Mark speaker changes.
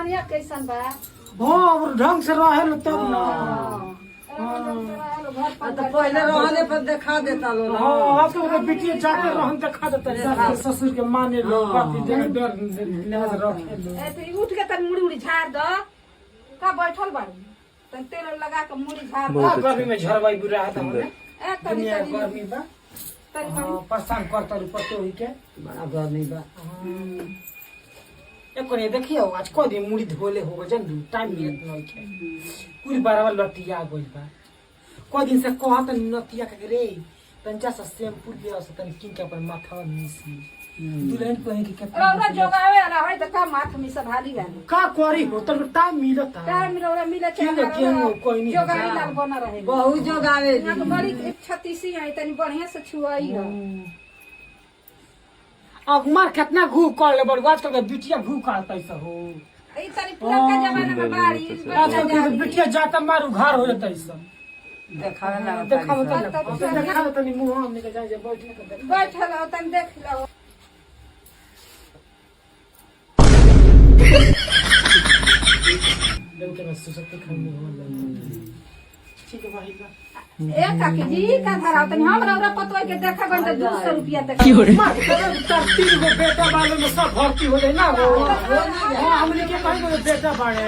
Speaker 1: जवानिया कैसन बा
Speaker 2: और ढंग से रहे तब ना
Speaker 3: तो पहले रहने पर देखा देता लो ना।
Speaker 2: हाँ तो बिटिया जाके रहन देखा देता है ससुर के माने लोग बाकी जगह डर लिहाज रखे लोग
Speaker 1: ए तो उठ के तन मुड़ी मुड़ी झाड़ दो का बैठल बाड़ी तन तेल लगा के मुड़ी झाड़ दो
Speaker 2: गर्मी में झरवाई बुरा है हमने
Speaker 1: ए तनी
Speaker 2: दुनिया
Speaker 1: तनी
Speaker 2: गर्मी बा
Speaker 1: तनी
Speaker 2: परेशान करता रु पतो ही के
Speaker 3: बड़ा गर्मी बा।
Speaker 2: एक कोने देखियो आज को दिन मुड़ी धोले हो जन टाइम मिलत नहीं के पूरी बराबर लटिया गइल बा को दिन से कहत नतिया के रे तंचा से शैम्पू ले आस तन किन के अपन माथा मिसी दुल्हन कहे कि
Speaker 1: रौरा जोगावे वाला है तो का माथ में संभाली गानी
Speaker 2: का करी हो तब टाइम मिलत है
Speaker 1: टाइम रौरा मिले
Speaker 2: किन के कोई नहीं
Speaker 1: जोगाई लाल बना रहे
Speaker 3: बहुत जोगावे
Speaker 1: यहाँ तो बड़ी छत्तीसी है तनी बढ़िया से छुआई है
Speaker 2: अब मार कितना घू कर ले बड़ आजकल के बिटिया घू करता ऐसा हो
Speaker 1: ई तनी पुराना जमाना में बाड़ी
Speaker 2: आजकल के बिटिया जाता मारू घर हो जाता ऐसा
Speaker 3: देखावे ना
Speaker 2: देखा तनी मुंह हमने के जाए बैठने के
Speaker 1: बैठल हो तनी देख लो
Speaker 2: देख के मैं सोचते खाने हो ठीक है भाई बा
Speaker 1: ए काकी जी का धराव तनी हम रौरा पतवा के देखा गन तो 200 रुपया तक
Speaker 2: मार तीन गो बेटा बालों में सब भर्ती हो जाए ना वो हमने के कहीं बेटा बाड़े